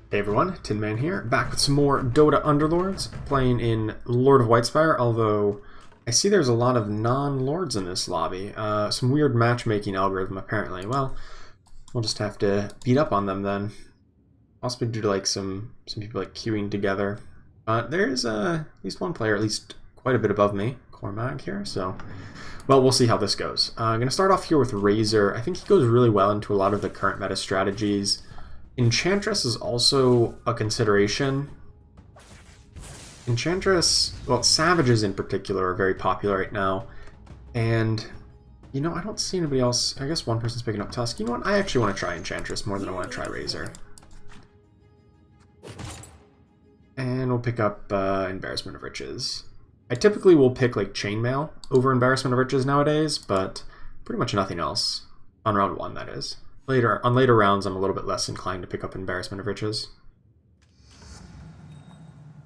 Hey everyone, Tin Man here, back with some more Dota Underlords, playing in Lord of Whitespire, although I see there's a lot of non-lords in this lobby. Some weird matchmaking algorithm apparently. Well, we'll just have to beat up on them then. Possibly due to like some people like queuing together. There's at least one player, at least quite a bit above me, Cormac here, so well, we'll see how this goes. I'm going to start off here with Razor. I think he goes really well into a lot of the current meta strategies. Enchantress is also a consideration. Enchantress, well, Savages in particular are very popular right now. And, you know, I don't see anybody else. I guess one person's picking up Tusk. You know what? I actually want to try Enchantress more than I want to try Razor. And we'll pick up Embarrassment of Riches. I typically will pick like Chainmail over Embarrassment of Riches nowadays, but pretty much nothing else. On round 1, that is. On later rounds, I'm a little bit less inclined to pick up Embarrassment of Riches.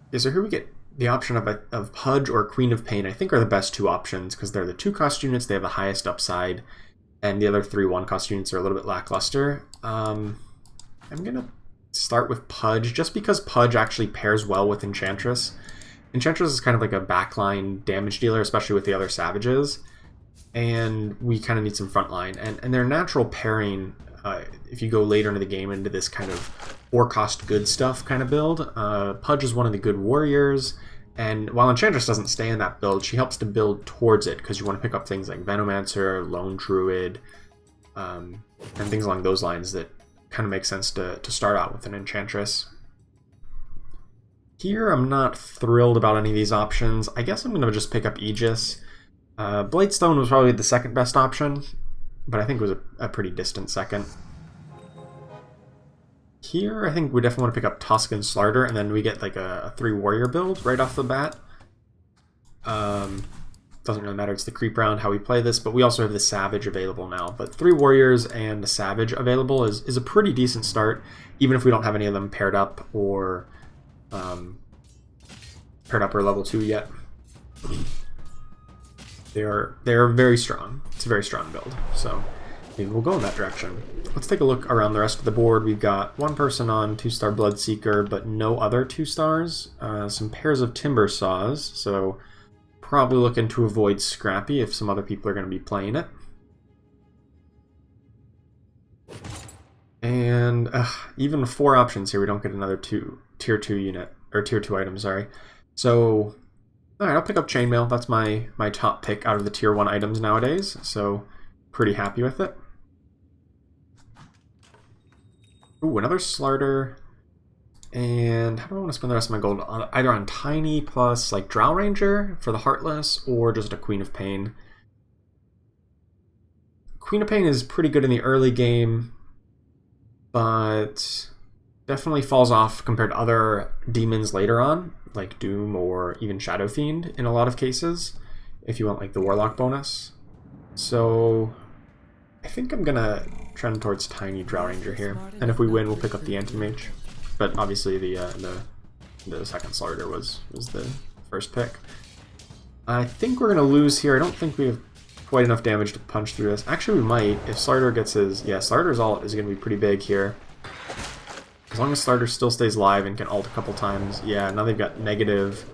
Okay, so here we get the option of Pudge or Queen of Pain. I think are the best two options because they're the 2 cost units, they have the highest upside, and the other 3 1-cost units are a little bit lackluster. I'm going to start with Pudge just because Pudge actually pairs well with Enchantress. Enchantress is kind of like a backline damage dealer, especially with the other Savages, and we kind of need some frontline. And their natural pairing, if you go later into the game into this kind of 4-cost good stuff kind of build, Pudge is one of the good warriors, and while Enchantress doesn't stay in that build, she helps to build towards it because you want to pick up things like Venomancer, Lone Druid, and things along those lines that kind of make sense to start out with an Enchantress. Here, I'm not thrilled about any of these options. I guess I'm going to just pick up Aegis. Bladestone was probably the second best option, but I think it was a pretty distant second. Here, I think we definitely want to pick up Tusk and Slarder, and then we get like a 3-warrior build right off the bat. Doesn't really matter, it's the creep round how we play this, but we also have the Savage available now. But 3 warriors and the Savage available is a pretty decent start, even if we don't have any of them paired up or level 2 yet. They are very strong. It's a very strong build, so maybe we'll go in that direction. Let's take a look around the rest of the board. We've got one person on 2-star Bloodseeker, but no other 2 stars. Some pairs of Timber Saws, so probably looking to avoid Scrappy if some other people are going to be playing it. And even 4 options here, we don't get another tier 2 unit, or tier 2 item, sorry. So, alright, I'll pick up Chainmail. That's my top pick out of the tier 1 items nowadays, so pretty happy with it. Ooh, another Slarder. And how do I want to spend the rest of my gold? Either on Tiny plus like Drow Ranger for the Heartless, or just a Queen of Pain. Queen of Pain is pretty good in the early game, but definitely falls off compared to other demons later on, like Doom or even Shadow Fiend in a lot of cases, if you want like the Warlock bonus. So I think I'm gonna trend towards Tiny Drow Ranger here, and if we win, we'll pick up the Anti-Mage. But obviously the second Slarder was the first pick. I think we're gonna lose here. I don't think we have quite enough damage to punch through this. Actually, we might if Slarder gets his. Yeah, Slarder's ult is gonna be pretty big here. As long as Slarder still stays live and can ult a couple times. Yeah, now they've got negative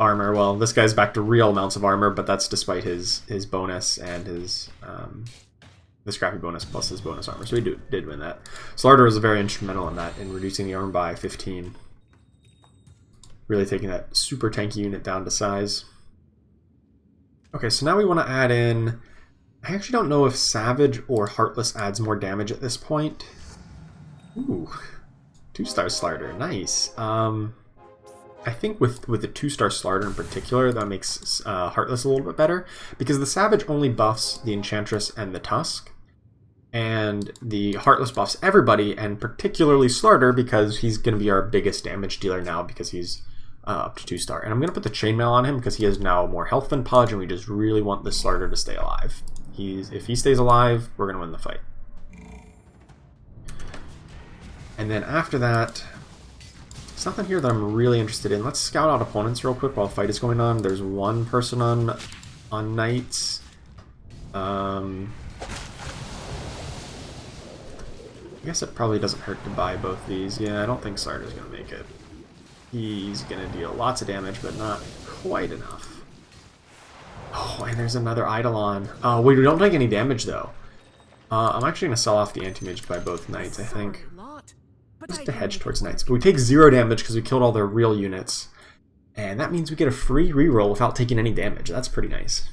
armor. Well, this guy's back to real amounts of armor, but that's despite his bonus and his the Scrappy bonus plus his bonus armor. So we did win that. Slarder was very instrumental in that, in reducing the armor by 15. Really taking that super tanky unit down to size. Okay, so now we want to add in... I actually don't know if Savage or Heartless adds more damage at this point. Ooh, 2-star Slarder, nice. I think with the 2-star Slarder in particular, that makes Heartless a little bit better, because the Savage only buffs the Enchantress and the Tusk, and the Heartless buffs everybody, and particularly Slarder, because he's going to be our biggest damage dealer now, because he's up to 2-star. And I'm going to put the Chainmail on him, because he has now more health than Pudge, and we just really want this Slarder to stay alive. If he stays alive, we're going to win the fight. And then after that... Something here that I'm really interested in. Let's scout out opponents real quick while the fight is going on. There's one person on Knights. I guess it probably doesn't hurt to buy both these. Yeah, I don't think Sardar's going to make it. He's going to deal lots of damage, but not quite enough. Oh, and there's another Eidolon. Wait, we don't take any damage, though. I'm actually going to sell off the anti-mage to buy both knights, I think. Just to hedge towards knights. But we take 0 damage because we killed all their real units. And that means we get a free reroll without taking any damage. That's pretty nice.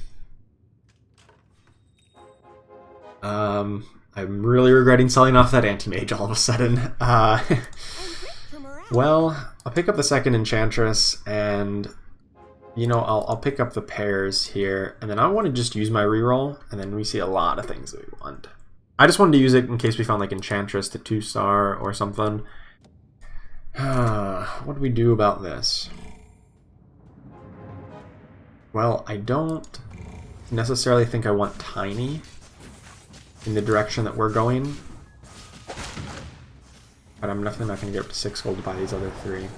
I'm really regretting selling off that anti-mage all of a sudden. Well, I'll pick up the second Enchantress, and, you know, I'll pick up the pairs here, and then I want to just use my reroll, and then we see a lot of things that we want. I just wanted to use it in case we found, like, Enchantress to 2-star or something. What do we do about this? Well, I don't necessarily think I want Tiny in the direction that we're going. But I'm definitely not going to get up to 6 gold to buy these other 3.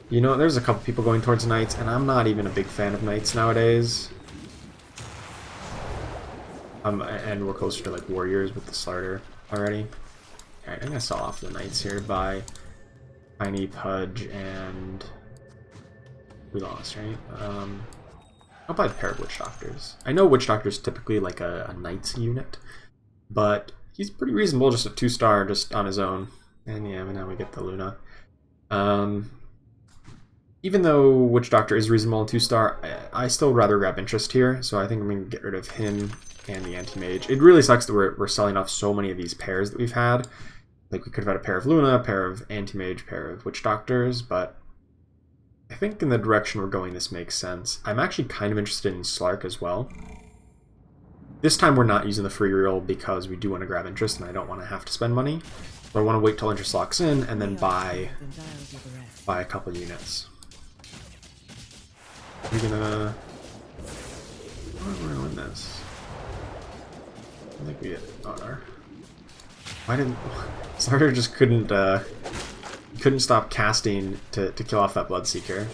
You know, there's a couple people going towards knights, and I'm not even a big fan of knights nowadays. And we're closer to, like, warriors with the Slarter already. Alright, I'm going to sell off the knights here to buy Tiny, Pudge, and... we lost, right? I'll buy a pair of Witch Doctors. I know Witch Doctor's typically like a knight's unit, but he's pretty reasonable just a 2-star just on his own. And yeah, now we get the Luna. Even though Witch Doctor is reasonable and 2-star, I still rather grab interest here, so I think I'm going to get rid of him and the Anti-Mage. It really sucks that we're selling off so many of these pairs that we've had. Like, we could have had a pair of Luna, a pair of Anti-Mage, a pair of Witch Doctors, but I think in the direction we're going this makes sense. I'm actually kind of interested in Slark as well. This time we're not using the free reroll because we do want to grab interest and I don't want to have to spend money. But I want to wait till interest locks in and then buy a couple units. We're gonna... oh, we're gonna win this. I think we get honor. Why didn't... Starter just couldn't stop casting to kill off that Bloodseeker.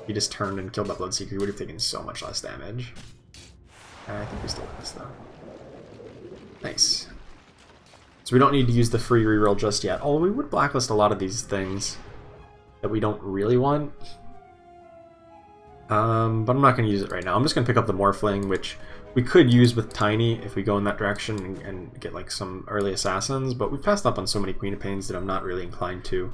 He just turned and killed that Bloodseeker. He would have taken so much less damage. I think we still win this though. Nice. So we don't need to use the free reroll just yet. Although we would blacklist a lot of these things that we don't really want. But I'm not going to use it right now. I'm just going to pick up the Morphling, which we could use with Tiny if we go in that direction and get like some early assassins. But we've passed up on so many Queen of Pains that I'm not really inclined to.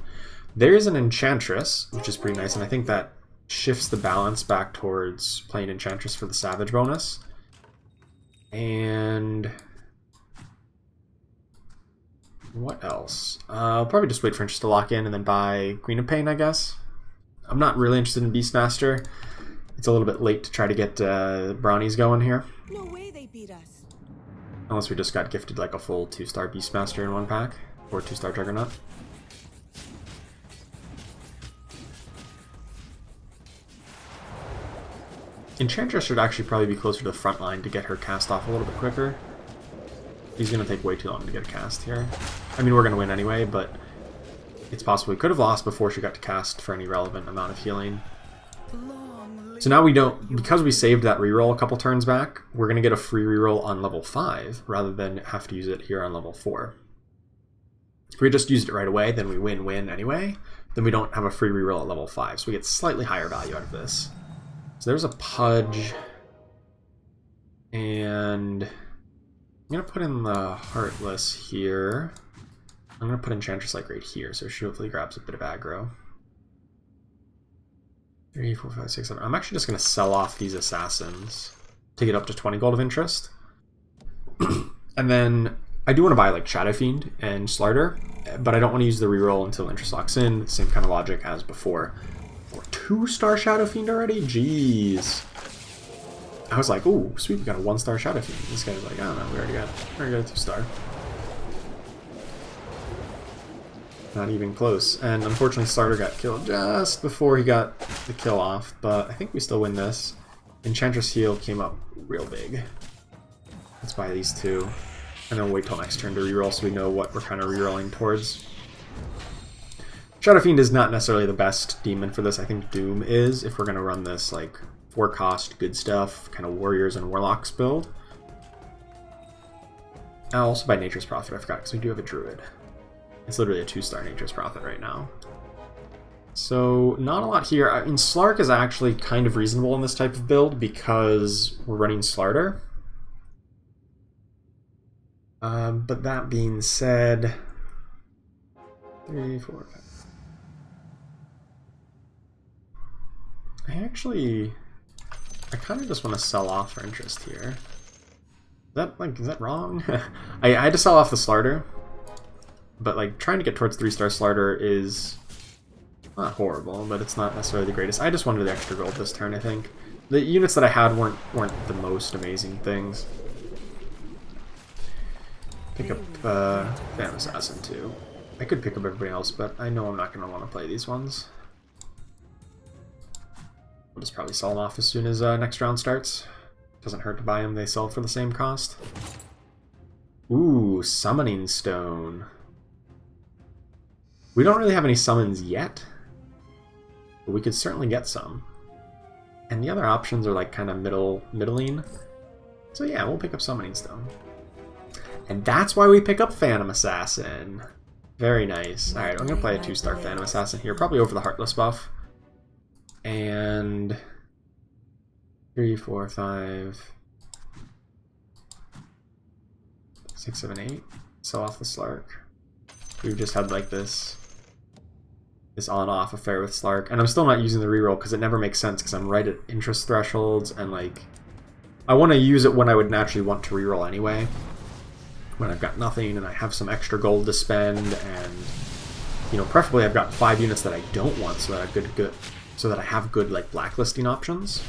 There is an Enchantress, which is pretty nice, and I think that shifts the balance back towards playing Enchantress for the Savage bonus. And what else? I'll probably just wait for interest to lock in and then buy Queen of Pain, I guess. I'm not really interested in Beastmaster. It's a little bit late to try to get Brownies going here. No way they beat us. Unless we just got gifted like a full 2-star Beastmaster in one pack, or 2-star Juggernaut. Enchantress should actually probably be closer to the front line to get her cast off a little bit quicker. He's going to take way too long to get a cast here. I mean, we're going to win anyway, but it's possible we could have lost before she got to cast for any relevant amount of healing. So now we don't, because we saved that reroll a couple turns back, we're going to get a free reroll on level 5 rather than have to use it here on level 4. If we just used it right away, then we win anyway. Then we don't have a free reroll at level 5, so we get slightly higher value out of this. So there's a Pudge, and I'm going to put in the Heartless here. I'm going to put Enchantress like right here, so she hopefully grabs a bit of aggro. 3, 4, 5, 6, 7. I'm actually just going to sell off these Assassins to get up to 20 gold of interest. And then I do want to buy like Shadow Fiend and Slarter, but I don't want to use the reroll until interest locks in. Same kind of logic as before. 2-star Shadow Fiend already? Jeez. I was like, ooh, sweet, we got a 1-star Shadow Fiend. This guy's like, I don't know, we already got a 2-star. Not even close. And unfortunately, Starter got killed just before he got the kill off, but I think we still win this. Enchantress heal came up real big. Let's buy these two. And then wait till next turn to reroll so we know what we're kind of rerolling towards. Shadow Fiend is not necessarily the best demon for this. I think Doom is, if we're going to run this like 4-cost, good stuff, kind of warriors and warlocks build. I'll also buy Nature's Prophet, I forgot, because we do have a Druid. It's literally a 2-star Nature's Prophet right now. So, not a lot here. I mean, Slark is actually kind of reasonable in this type of build because we're running Slarter. But that being said... 3, 4, 5... I kind of just want to sell off for interest here. Is that wrong? I had to sell off the Slarter, but like trying to get towards 3-star Slarter is not horrible, but it's not necessarily the greatest. I just wanted the extra gold this turn, I think. The units that I had weren't the most amazing things. Pick up Phantom Assassin too. I could pick up everybody else, but I know I'm not going to want to play these ones. We'll just probably sell them off as soon as next round starts. Doesn't hurt to buy them, they sell for the same cost. Ooh, Summoning Stone. We don't really have any summons yet, but we could certainly get some. And the other options are like kind of middling. So yeah, we'll pick up Summoning Stone. And that's why we pick up Phantom Assassin. Very nice. Alright, I'm going to play a 2-star Phantom Assassin here, probably over the Heartless buff. And 3, 4, 5, 6, 7, 8. Sell off the Slark. We've just had like this on-off affair with Slark, and I'm still not using the reroll because it never makes sense because I'm right at interest thresholds, and like I want to use it when I would naturally want to reroll anyway, when I've got nothing and I have some extra gold to spend, and you know, preferably I've got 5 units that I don't want so that I have good like blacklisting options.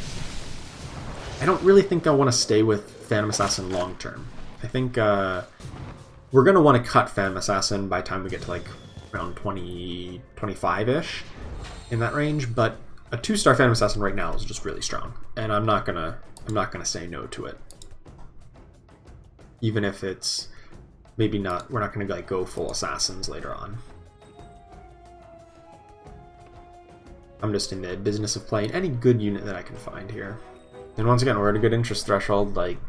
I don't really think I want to stay with Phantom Assassin long term. I think we're going to want to cut Phantom Assassin by the time we get to like around 20, 25-ish in that range, but a 2-star Phantom Assassin right now is just really strong, and I'm not gonna say no to it. Even if it's maybe not, we're not gonna like go full assassins later on. I'm just in the business of playing any good unit that I can find here. And once again, we're at a good interest threshold, like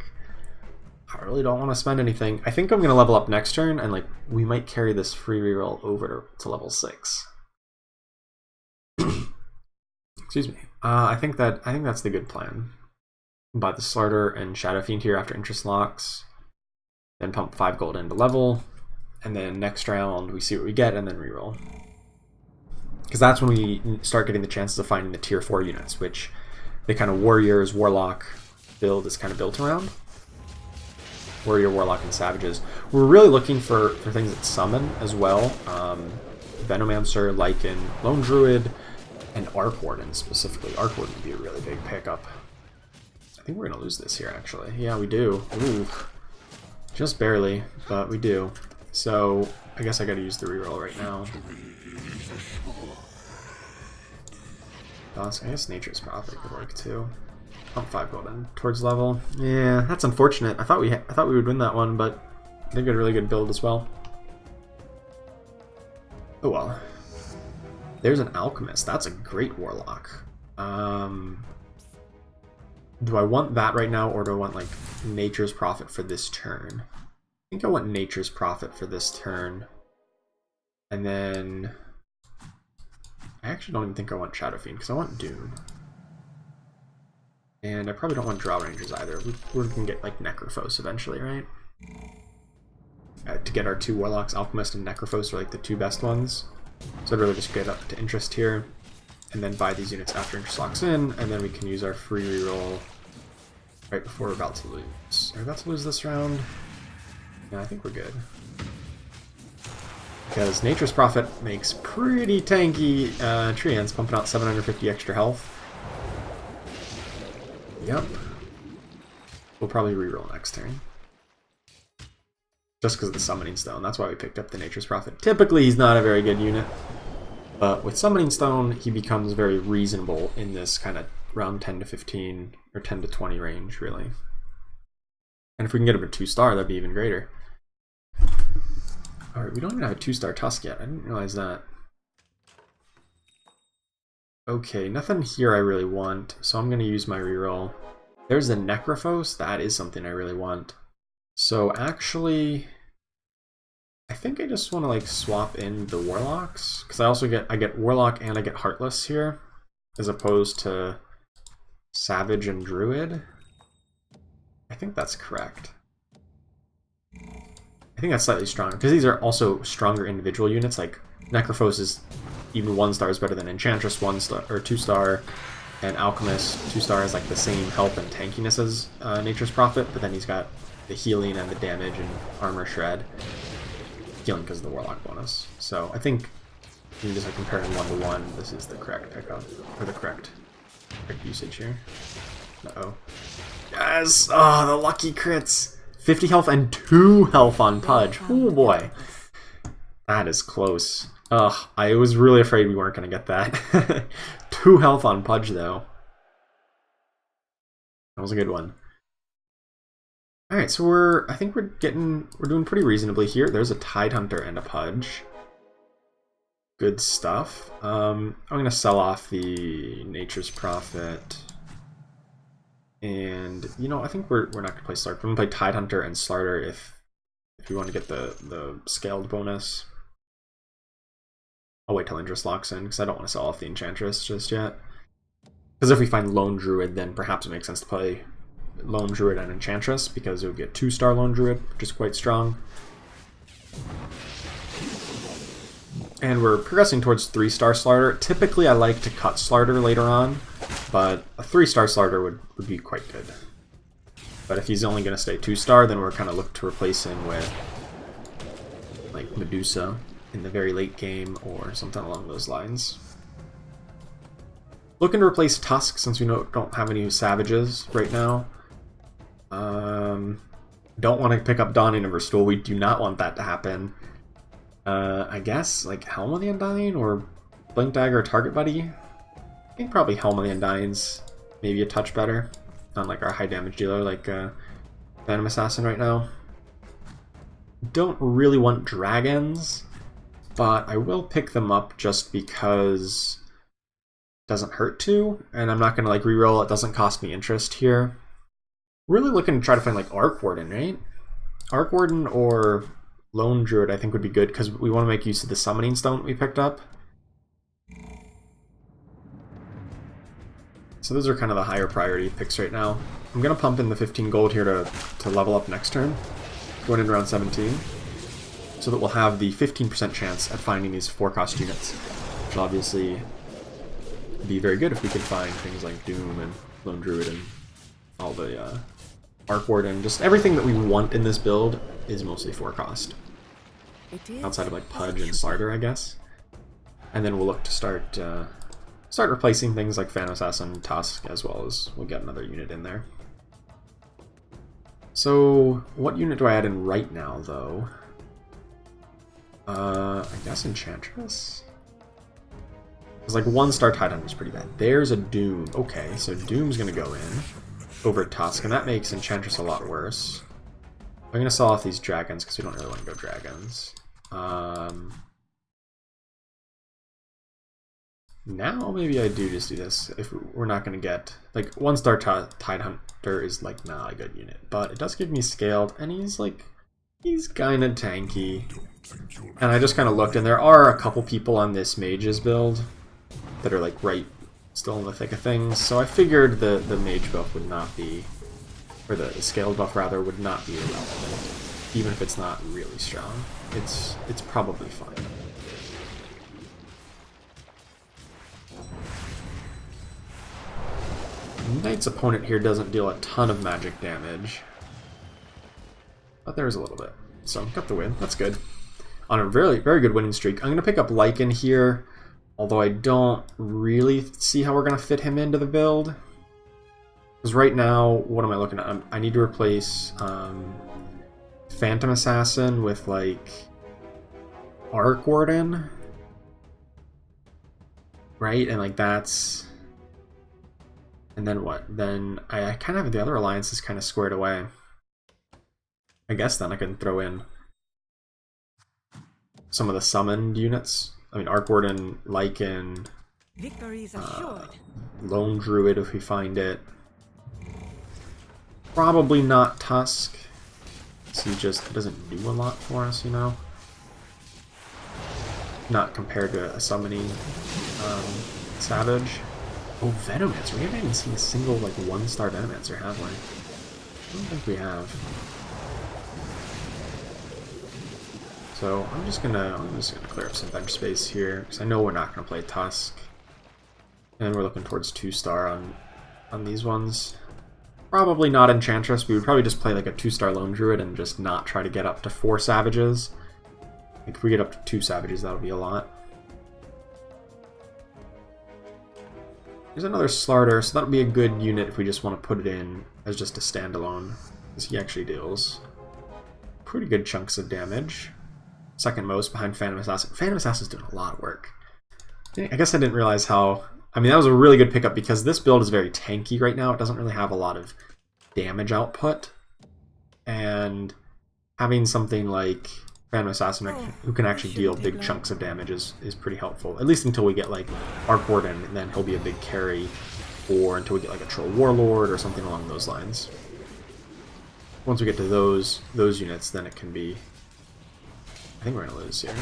I really don't want to spend anything. I think I'm going to level up next turn, and like we might carry this free reroll over to level 6. Excuse me. I think that's the good plan. Buy the Slarter and Shadow Fiend here after interest locks, then pump 5 gold into level, and then next round we see what we get and then reroll. Because that's when we start getting the chances of finding the tier 4 units, which the kind of warriors, warlock build is kind of built around. Warrior, Warlock, and Savages. We're really looking for things that summon as well. Venomancer, Lycan, Lone Druid, and Arc Warden specifically. Arc Warden would be a really big pickup. I think we're going to lose this here, actually. Yeah, we do. Ooh. Just barely, but we do. So, I guess I got to use the reroll right now. I guess Nature's Prophet could work too. Pump 5 gold in towards level. Yeah, that's unfortunate. I thought we would win that one, but they've got a really good build as well. Oh well. There's an Alchemist. That's a great Warlock. Do I want that right now, or do I want like Nature's Prophet for this turn? I think I want Nature's Prophet for this turn. And then I actually don't even think I want Shadow Fiend because I want Doom. And I probably don't want Draw Rangers either. We can get like Necrophos eventually, right? To get our 2 Warlocks, Alchemist and Necrophos are like the 2 best ones. So I'd really just get up to interest here, and then buy these units after interest locks in, and then we can use our free reroll right before we're about to lose. Are we about to lose this round? No, I think we're good. Because Nature's Prophet makes pretty tanky treants, pumping out 750 extra health. Yep. We'll probably reroll next turn. Just because of the Summoning Stone. That's why we picked up the Nature's Prophet. Typically, he's not a very good unit. But with Summoning Stone, he becomes very reasonable in this kind of round 10 to 15 or 10 to 20 range, really. And if we can get him a 2-star, that'd be even greater. Alright, we don't even have a 2-star Tusk yet. I didn't realize that. Okay, nothing here I really want, so I'm going to use my reroll. There's the Necrophos. That is something I really want. So actually, I think I just want to like swap in the warlocks, because I get warlock and I get heartless here, as opposed to savage and druid. I think that's correct. I think that's slightly stronger, because these are also stronger individual units. Like Necrophos is even 1 star is better than Enchantress 1 star or 2 star, and Alchemist 2 star has like the same health and tankiness as Nature's Prophet, but then he's got the healing and the damage and armor shred. Healing because of the warlock bonus. So I think you just like comparing 1-to-1, this is the correct pickup, or the correct usage here. Uh-oh. Yes! Oh, the lucky crits! 50 health and 2 health on Pudge. Oh boy. That is close. Ugh, I was really afraid we weren't going to get that. 2 health on Pudge, though. That was a good one. Alright, so I think we're doing pretty reasonably here. There's a Tidehunter and a Pudge. Good stuff. I'm going to sell off the Nature's Prophet. And, you know, I think we're not going to play Slark. We're going to play Tidehunter and Slarter if we want to get the scaled bonus. I'll wait till Indra's locks in, because I don't want to sell off the Enchantress just yet. Because if we find Lone Druid, then perhaps it makes sense to play Lone Druid and Enchantress, because it would get 2-star Lone Druid, which is quite strong. And we're progressing towards 3-star Slarter. Typically I like to cut Slarter later on, but a 3-star Slarter would be quite good. But if he's only going to stay 2-star, then we're kind of looking to replace him with like Medusa in the very late game or something along those lines. Looking to replace Tusk since we don't have any Savages right now. Don't want to pick up Dawning of Restore. We do not want that to happen. I guess like Helm of the Undying or Blink Dagger or Target Buddy. I think probably Helm of the Undying's maybe a touch better on like our high damage dealer like Phantom Assassin right now. Don't really want dragons, but I will pick them up just because it doesn't hurt to, and I'm not going to like reroll. It doesn't cost me interest here. Really looking to try to find like Arc Warden, right? Arc Warden or Lone Druid I think would be good because we want to make use of the Summoning Stone we picked up. So those are kind of the higher priority picks right now. I'm going to pump in the 15 gold here to level up next turn, going in round 17, so that we'll have the 15% chance at finding these 4-cost units, which will obviously be very good if we can find things like Doom and Lone Druid and all the Arc Warden. Just everything that we want in this build is mostly 4-cost. Outside of like Pudge and Slarter, I guess. And then we'll look to start replacing things like Phantom Assassin, Tusk, as well as we'll get another unit in there. So, what unit do I add in right now, though? I guess Enchantress? Because like 1-star Tidehunter is pretty bad. There's a Doom. Okay, so Doom's going to go in over Tusk, and that makes Enchantress a lot worse. I'm going to sell off these dragons because we don't really want to go dragons. Now maybe I do just do this if we're not going to get like 1-star Tidehunter is like not a good unit, but it does give me scaled, and he's kind of tanky. And I just kind of looked, and there are a couple people on this mages build that are like right still in the thick of things, so I figured the mage buff would not be, or the scaled buff rather, would not be irrelevant, even if it's not really strong. It's probably fine. Knight's opponent here doesn't deal a ton of magic damage, but there's a little bit. So, got the win. That's good. On a very, very good winning streak. I'm going to pick up Lycan here, although I don't really see how we're going to fit him into the build. Because right now, what am I looking at? I need to replace Phantom Assassin with, like, Arc Warden. Right? And, like, that's... And then what? Then I kind of have the other alliances kind of squared away. I guess then I can throw in some of the summoned units. I mean, Arc Warden, Lycan, Lone Druid if we find it. Probably not Tusk. So he just doesn't do a lot for us, you know? Not compared to a summoning Savage. Oh, Venomancer. We haven't even seen a single, like, 1-star Venomancer, have we? I don't think we have. So I'm just gonna clear up some bench space here, because I know we're not gonna play Tusk. And we're looking towards 2-star on these ones. Probably not Enchantress. We would probably just play like a 2-star Lone Druid and just not try to get up to 4 Savages. Like if we get up to 2 Savages, that'll be a lot. There's another Slarter, so that'll be a good unit if we just want to put it in as just a standalone, because he actually deals pretty good chunks of damage. Second most behind Phantom Assassin. Phantom Assassin's doing a lot of work. I guess I didn't realize how... I mean, that was a really good pickup because this build is very tanky right now. It doesn't really have a lot of damage output. And having something like Phantom Assassin who can actually deal big chunks of damage is pretty helpful. At least until we get like Arc Warden, and then he'll be a big carry. Or until we get like a Troll Warlord or something along those lines. Once we get to those units, then it can be... I think we're going to lose here. I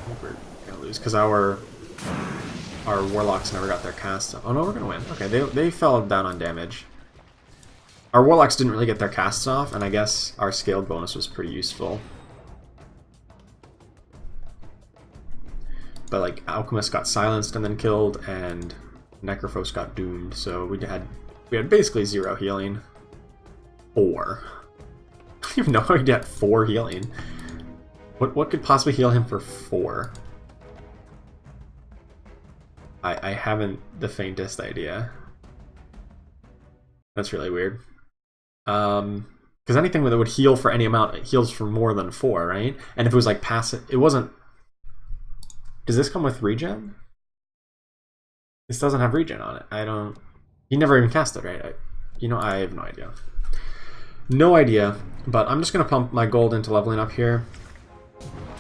think we're going to lose because our Warlocks never got their cast up. Oh no, we're going to win. Okay, they fell down on damage. Our Warlocks didn't really get their casts off, and I guess our scaled bonus was pretty useful. But like, Alchemist got silenced and then killed, and Necrophos got doomed, so we had basically 0 healing. 4. I don't even know how he got 4 healing. What could possibly heal him for 4? I haven't the faintest idea. That's really weird. Because anything that would heal for any amount, it heals for more than 4, right? And if it was like passive, it wasn't... Does this come with regen? This doesn't have regen on it. I don't... He never even cast it, right? You know, I have no idea. No idea, but I'm just going to pump my gold into leveling up here.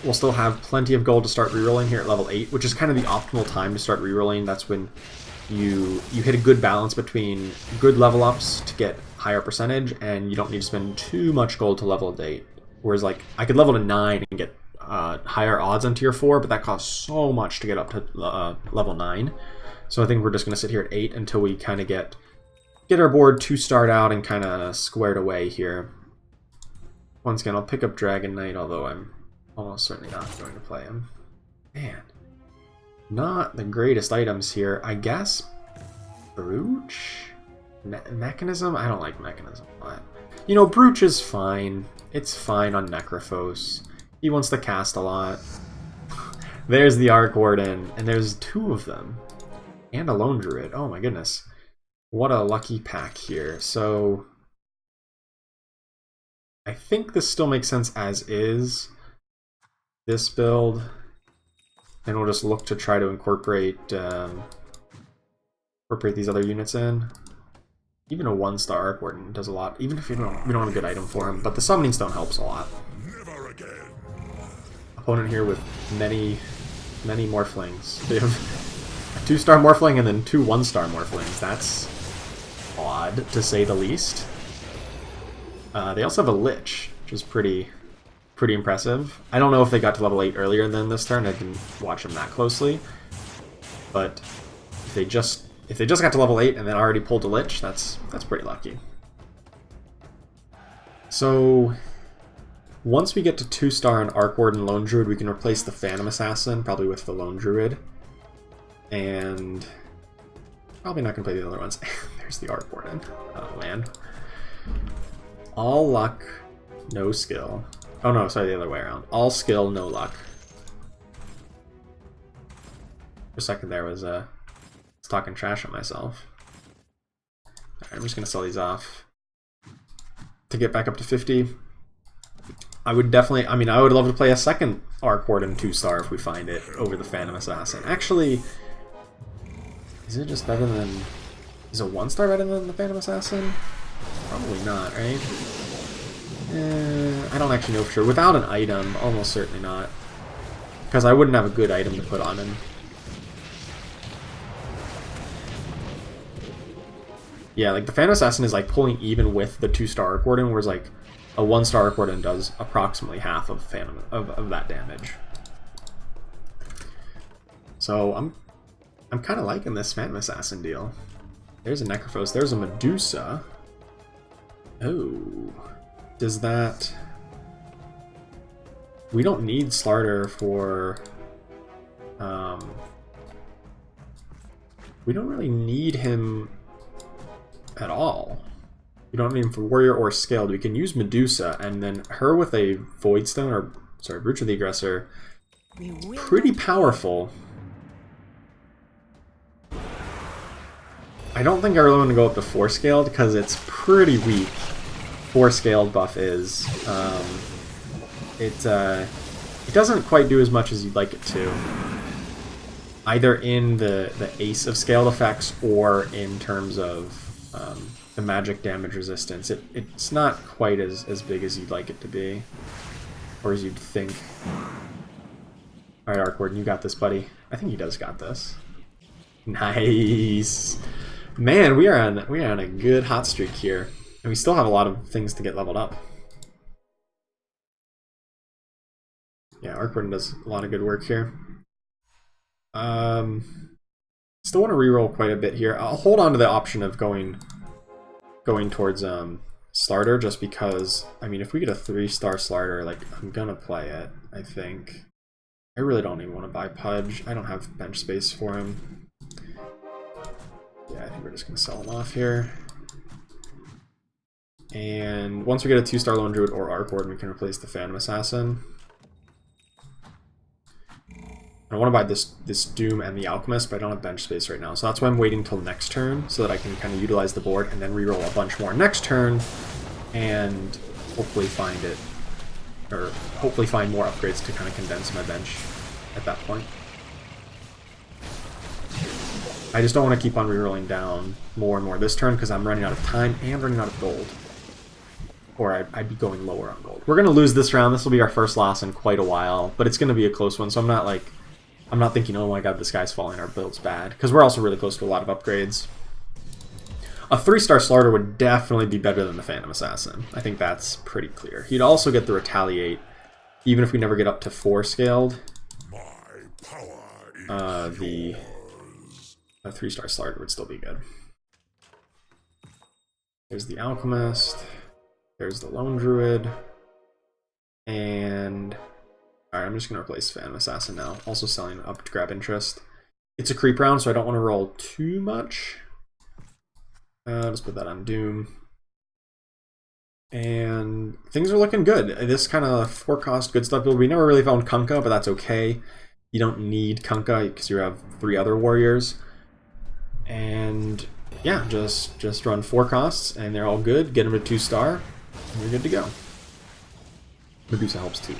We'll still have plenty of gold to start rerolling here at level 8, which is kind of the optimal time to start rerolling. That's when you hit a good balance between good level ups to get higher percentage, and you don't need to spend too much gold to level to 8. Whereas, like, I could level to 9 and get higher odds on tier 4, but that costs so much to get up to level 9. So I think we're just going to sit here at 8 until we kind of get our board 2-starred out and kind of squared away here. Once again, I'll pick up Dragon Knight, although I'm almost certainly not going to play him. Man, not the greatest items here. I guess Brooch? Mechanism? I don't like Mechanism a lot. You know, Brooch is fine. It's fine on Necrophos. He wants to cast a lot. There's the Arc Warden, and there's 2 of them. And a Lone Druid. Oh my goodness. What a lucky pack here. So I think this still makes sense as is. This build. And we'll just look to try to incorporate these other units in. Even a 1-star Arc Warden does a lot, even if we don't have a good item for him. But the Summoning Stone helps a lot. Never again. Opponent here with many Morphlings. They have a 2-star Morphling and then 2 1-star Morphlings. That's odd, to say the least. They also have a Lich, which is pretty impressive. I don't know if they got to level 8 earlier than this turn. I didn't watch them that closely. But if they just got to level 8 and then already pulled a Lich, that's pretty lucky. So once we get to 2-star and Arc Warden Lone Druid, we can replace the Phantom Assassin, probably with the Lone Druid. And probably not going to play the other ones. There's the Arc Warden. Oh man. All luck, no skill. Oh no, sorry, the other way around. All skill, no luck. For a second there was talking trash on myself. Alright, I'm just going to sell these off to get back up to 50. I would definitely, I mean, I would love to play a second Arc Warden 2-star if we find it over the Phantom Assassin. Actually, is it just better than... Is a 1-star better than the Phantom Assassin? Probably not, right? I don't actually know for sure. Without an item, almost certainly not. Because I wouldn't have a good item to put on him. Yeah, like the Phantom Assassin is like pulling even with the 2-star Arc Warden, whereas like a 1-star Arc Warden does approximately half of Phantom of that damage. So I'm kind of liking this Phantom Assassin deal. There's a Necrophos. There's a Medusa. Oh, does that? We don't need Slarder for. We don't really need him at all. We don't need him for Warrior or Scaled. We can use Medusa, and then her with a Voidstone, or sorry, Brooch of the Aggressor. Pretty powerful. I don't think I really want to go up to 4 Scaled, because it's pretty weak. 4 Scaled buff is. It doesn't quite do as much as you'd like it to. Either in the ace of scaled effects or in terms of the magic damage resistance. It's not quite as big as you'd like it to be. Or as you'd think. Alright, Arc Warden, you got this, buddy. I think he does got this. Nice! Man, we are on a good hot streak here. And we still have a lot of things to get leveled up. Yeah, Arc Warden does a lot of good work here. Still want to reroll quite a bit here. I'll hold on to the option of going towards Slarder, just because, I mean, if we get a 3-star Slarder, like, I'm gonna play it, I think. I really don't even want to buy Pudge. I don't have bench space for him. Yeah, I think we're just gonna sell him off here. And once we get a 2-star Lone Druid or Arc Warden, we can replace the Phantom Assassin. I want to buy this Doom and the Alchemist, but I don't have bench space right now. So that's why I'm waiting till next turn, so that I can kind of utilize the board and then reroll a bunch more next turn, and hopefully find it, or hopefully find more upgrades to kind of condense my bench at that point. I just don't want to keep on rerolling down more and more this turn, because I'm running out of time and running out of gold. Or I'd be going lower on gold. We're going to lose this round. This will be our first loss in quite a while, but it's going to be a close one, so I'm not thinking, oh my god, the sky's falling, our build's bad. Because we're also really close to a lot of upgrades. A 3-star Slarder would definitely be better than the Phantom Assassin. I think that's pretty clear. He'd also get the Retaliate, even if we never get up to 4 scaled. A 3-star Slarder would still be good. There's the Alchemist. There's the Lone Druid. And alright, I'm just going to replace Phantom Assassin now. Also selling up to grab interest. It's a creep round, so I don't want to roll too much. Just put that on Doom. And things are looking good. This kind of 4-cost good stuff build. We never really found Kunkka, but that's okay. You don't need Kunkka because you have 3 other warriors. And yeah, just run 4 costs, and they're all good. Get them to 2-star, and you're good to go. Medusa helps too.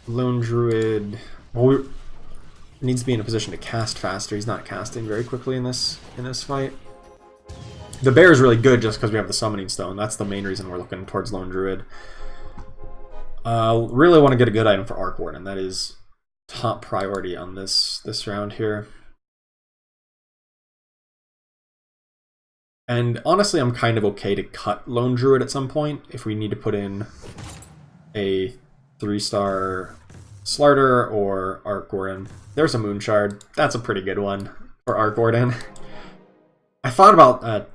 Lone Druid, well, needs to be in a position to cast faster. He's not casting very quickly in this fight. The bear is really good just because we have the Summoning Stone. That's the main reason we're looking towards Lone Druid. Really want to get a good item for Arc Warden. That is top priority on this round here. And honestly, I'm kind of okay to cut Lone Druid at some point if we need to put in a 3-star Slarder or Arc Warden. There's a Moon Shard. That's a pretty good one for Arc Warden. I thought about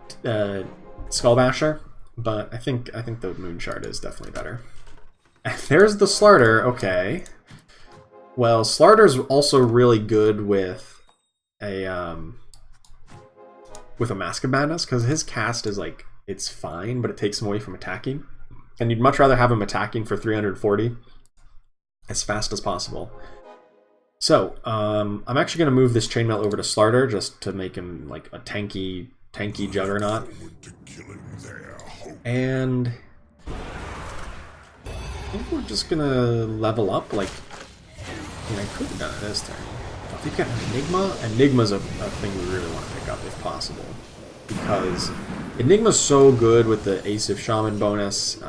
Skull Basher, but I think the Moon Shard is definitely better. There's the Slarder. Okay. Well, Slarder's also really good with a Mask of Madness, because his cast is like, it's fine, but it takes him away from attacking. And you'd much rather have him attacking for 340 as fast as possible. So, I'm actually going to move this Chainmail over to Slarder just to make him like a tanky juggernaut. And I think we're just going to level up. Like, I mean, I could have done it this turn. If we've got an Enigma, Enigma's a thing we really want to pick up if possible. Because Enigma's so good with the Ace of Shaman bonus,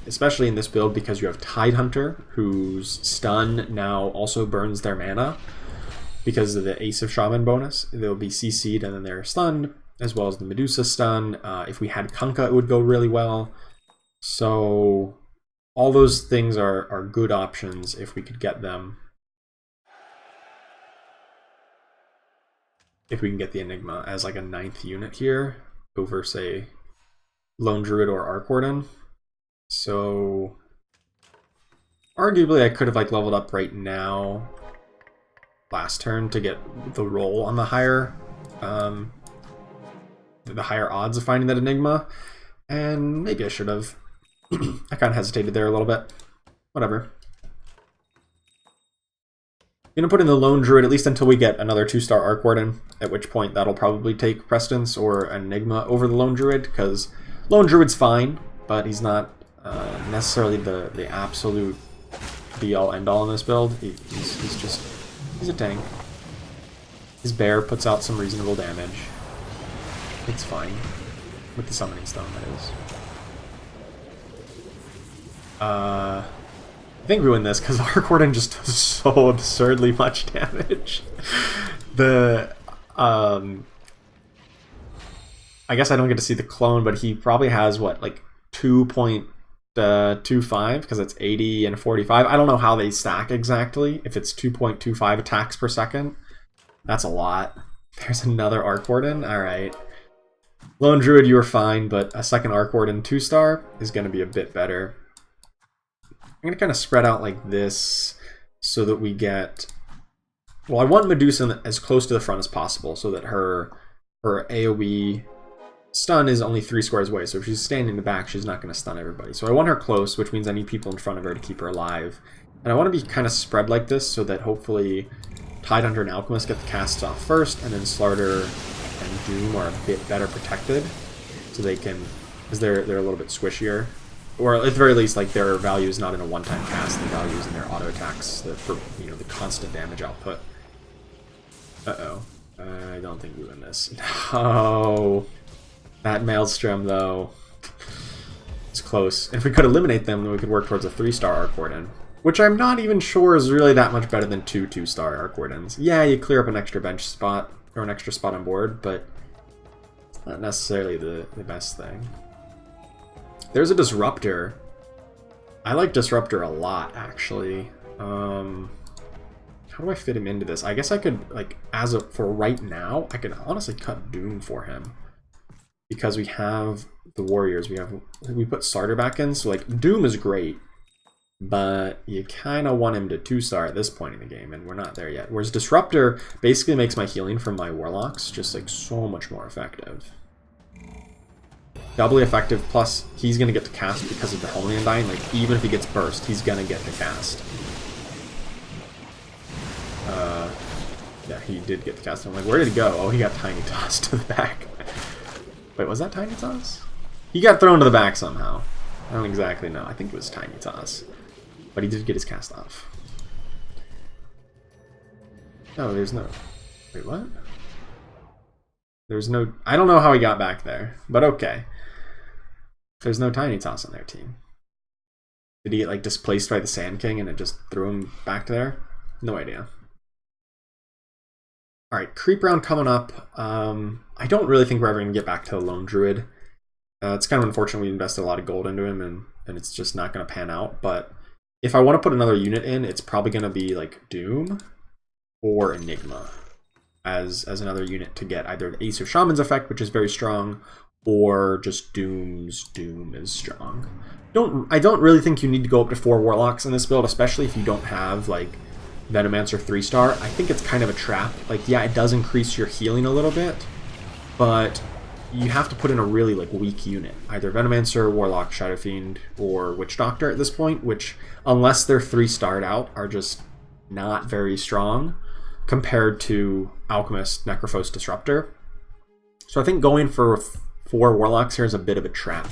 especially in this build because you have Tidehunter, whose stun now also burns their mana. because of the Ace of Shaman bonus. They'll be CC'd and then they're stunned, as well as the Medusa stun. If we had Kunkka, it would go really well. So all those things are good options if we could get them. If we can get the Enigma as like a 9th unit here over, say, Lone Druid or Arc Warden. So arguably I could have like leveled up right now last turn to get the roll on the higher odds of finding that Enigma, and maybe I should have. I kind of hesitated there a little bit. Whatever. I'm gonna put in the Lone Druid at least until we get another 2-star Arc Warden, at which point that'll probably take precedence or Enigma over the Lone Druid, because Lone Druid's fine, but he's not necessarily the absolute be-all end-all in this build. He's a tank. His bear puts out some reasonable damage. It's fine. With the Summoning Stone, that is. I think we win this because Arc Warden just does so absurdly much damage. I guess I don't get to see the clone, but he probably has, what, like 2.25, because it's 80 and 45. I don't know how they stack exactly. If it's 2.25 attacks per second, that's a lot. There's another Arc Warden. All right. Lone Druid, you were fine, but a second Arc Warden 2-star is going to be a bit better. I'm going to kind of spread out like this so that we get... Well, I want Medusa as close to the front as possible so that her AoE stun is only 3 squares away. So if she's standing in the back, she's not going to stun everybody. So I want her close, which means I need people in front of her to keep her alive. And I want to be kind of spread like this so that hopefully Tidehunter and Alchemist get the casts off first, and then Slarter and Doom are a bit better protected. So they can... because they're a little bit squishier. Or at the very least, like, their value is not in a one-time cast. The value is in their auto attacks, the constant damage output. Uh-oh. I don't think we win this. No. That Maelstrom, though. It's close. If we could eliminate them, then we could work towards a 3-star Arc Warden. Which I'm not even sure is really that much better than 2 2-star Arc Wardens. Yeah, you clear up an extra bench spot, or an extra spot on board, but it's not necessarily the best thing. There's a Disruptor. I like Disruptor a lot, actually. How do I fit him into this? I guess I could, like, for right now, I could honestly cut Doom for him. Because we have the Warriors. We put Starter back in, so, like, Doom is great. But you kind of want him to 2-star at this point in the game, and we're not there yet. Whereas Disruptor basically makes my healing from my Warlocks just, like, so much more effective. Doubly effective, plus he's going to get to cast because of the Holy Undying. Like, even if he gets burst, he's going to get to cast. Yeah, he did get to cast. I'm like, where did he go? Oh, he got Tiny Toss to the back. Wait, was that Tiny Toss? He got thrown to the back somehow. I don't exactly know. I think it was Tiny Toss. But he did get his cast off. Oh, there's no... Wait, what? There's no... I don't know how he got back there, but okay. There's no Tiny Toss on their team. Did he get, like, displaced by the Sand King and it just threw him back there? No idea. Alright, creep round coming up. I don't really think we're ever going to get back to the Lone Druid. It's kind of unfortunate we invested a lot of gold into him and it's just not going to pan out, but if I want to put another unit in, it's probably going to be, like, Doom or Enigma as another unit to get either the Ace of Shaman's effect, which is very strong, or just Doom's Doom is strong. I don't really think you need to go up to 4 Warlocks in this build, especially if you don't have, like, Venomancer 3-star. I think it's kind of a trap. Like, yeah, it does increase your healing a little bit, but you have to put in a really, like, weak unit. Either Venomancer, Warlock, Shadow Fiend, or Witch Doctor at this point, which, unless they're 3-starred out, are just not very strong compared to Alchemist, Necrophos, Disruptor. So I think going for 4 Warlocks here is a bit of a trap.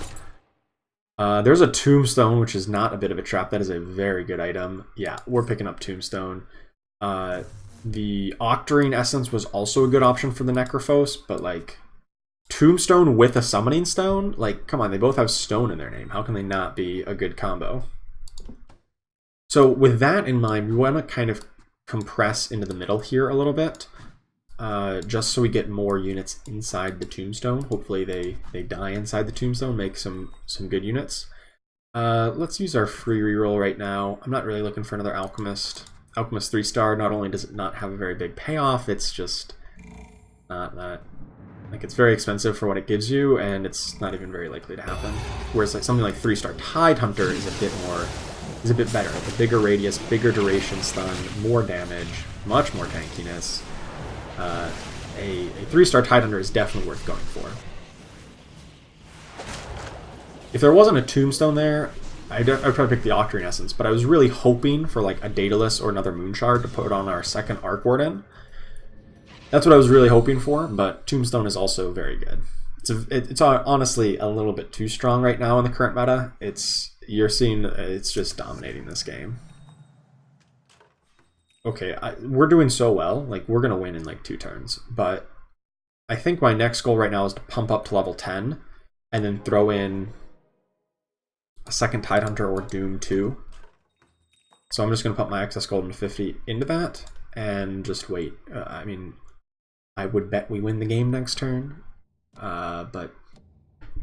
There's a Tombstone, which is not a bit of a trap. That is a very good item. Yeah, we're picking up Tombstone. The Octarine Essence was also a good option for the Necrophos, but, like, Tombstone with a Summoning Stone? Like, come on, they both have stone in their name. How can they not be a good combo? So with that in mind, we want to kind of compress into the middle here a little bit, just so we get more units inside the tombstone. Hopefully they die inside the tombstone, make some good units. Let's use our free reroll right now. I'm not really looking for another alchemist. Alchemist 3-star, not only does it not have a very big payoff, it's just not that, like, it's very expensive for what it gives you, and it's not even very likely to happen. Whereas like something like 3-star Tidehunter is a bit better. Like a bigger radius, bigger duration stun, more damage, much more tankiness. A 3-star Tidehunter is definitely worth going for. If there wasn't a tombstone there, I'd probably pick the Octarine Essence, but I was really hoping for like a Daedalus or another Moonshard to put on our second Arc Warden. That's what I was really hoping for, but Tombstone is also very good. It's honestly a little bit too strong right now in the current meta. You're seeing it's just dominating this game. Okay, we're doing so well. Like, we're going to win in like 2 turns, but I think my next goal right now is to pump up to level 10 and then throw in a second Tidehunter or Doom 2. So I'm just going to put my excess gold in 50 into that and just wait. I mean, I would bet we win the game next turn, but,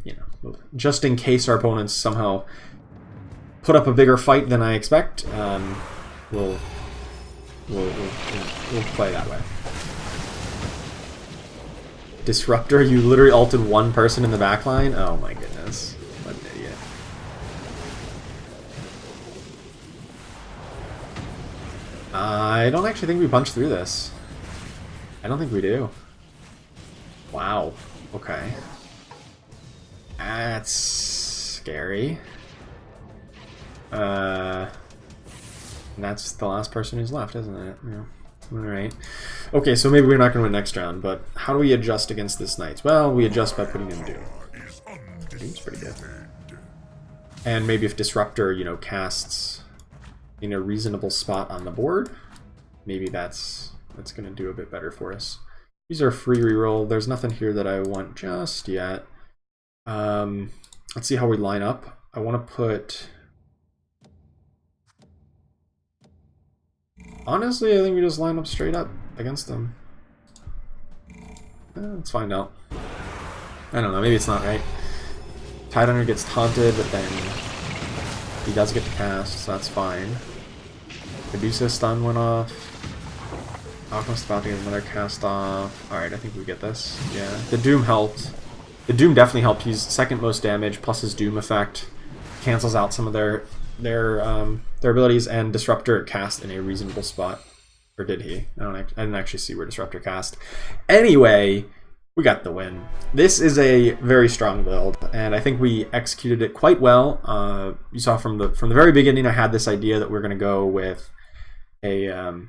you know, just in case our opponents somehow put up a bigger fight than I expect, we'll play that way. Disruptor, you literally ulted one person in the backline? Oh my goodness. What an idiot. I don't actually think we punched through this. I don't think we do. Wow. Okay. That's scary. And that's the last person who's left, isn't it? Yeah. Alright. Okay, so maybe we're not going to win next round, but how do we adjust against this Knights? Well, we adjust by putting in Doom. Doom's pretty good. And maybe if Disruptor, you know, casts in a reasonable spot on the board, maybe that's going to do a bit better for us. Use our free reroll. There's nothing here that I want just yet. Let's see how we line up. I want to put... Honestly, I think we just line up straight up against them. Let's find out. I don't know, maybe it's not right. Tidehunter gets taunted, but then he does get to cast, so that's fine. Medusa stun went off. Alchemist about to get another cast off. Alright, I think we get this. Yeah, the Doom helped. The Doom definitely helped. He's second most damage, plus his Doom effect cancels out some of their abilities, and Disruptor cast in a reasonable spot. Or did he? I didn't actually see where Disruptor cast. Anyway, we got the win. This is a very strong build, and I think we executed it quite well. You saw from the very beginning, I had this idea that we're going to go with a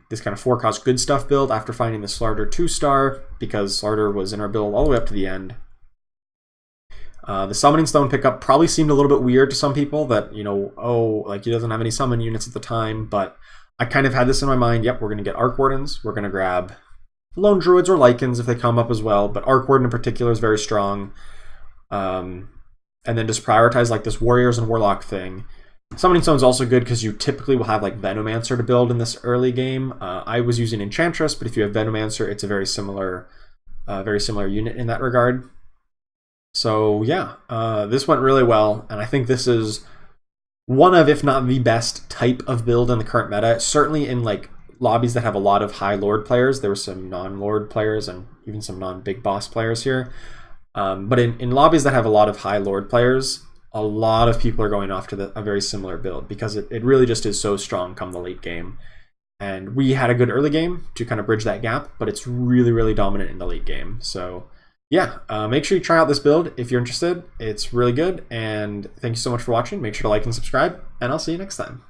this kind of 4-cost good stuff build after finding the Slarder 2-star, because Slarder was in our build all the way up to the end. The Summoning Stone pickup probably seemed a little bit weird to some people, that, you know, oh, like he doesn't have any summon units at the time, but I kind of had this in my mind. Yep, we're going to get Arc Wardens. We're going to grab Lone Druids or Lycans if they come up as well, but Arc Warden in particular is very strong. And then just prioritize like this Warriors and Warlock thing. Summoning Stone is also good because you typically will have like Venomancer to build in this early game. I was using Enchantress, but if you have Venomancer, it's a very similar unit in that regard. So yeah, this went really well, and I think this is one of, if not the best type of build in the current meta. Certainly in like lobbies that have a lot of high Lord players. There were some non-Lord players and even some non-Big Boss players here. But in lobbies that have a lot of high Lord players, a lot of people are going off to a very similar build, because it really just is so strong come the late game. And we had a good early game to kind of bridge that gap, but it's really, really dominant in the late game. So yeah, make sure you try out this build if you're interested. It's really good, and thank you so much for watching. Make sure to like and subscribe, and I'll see you next time.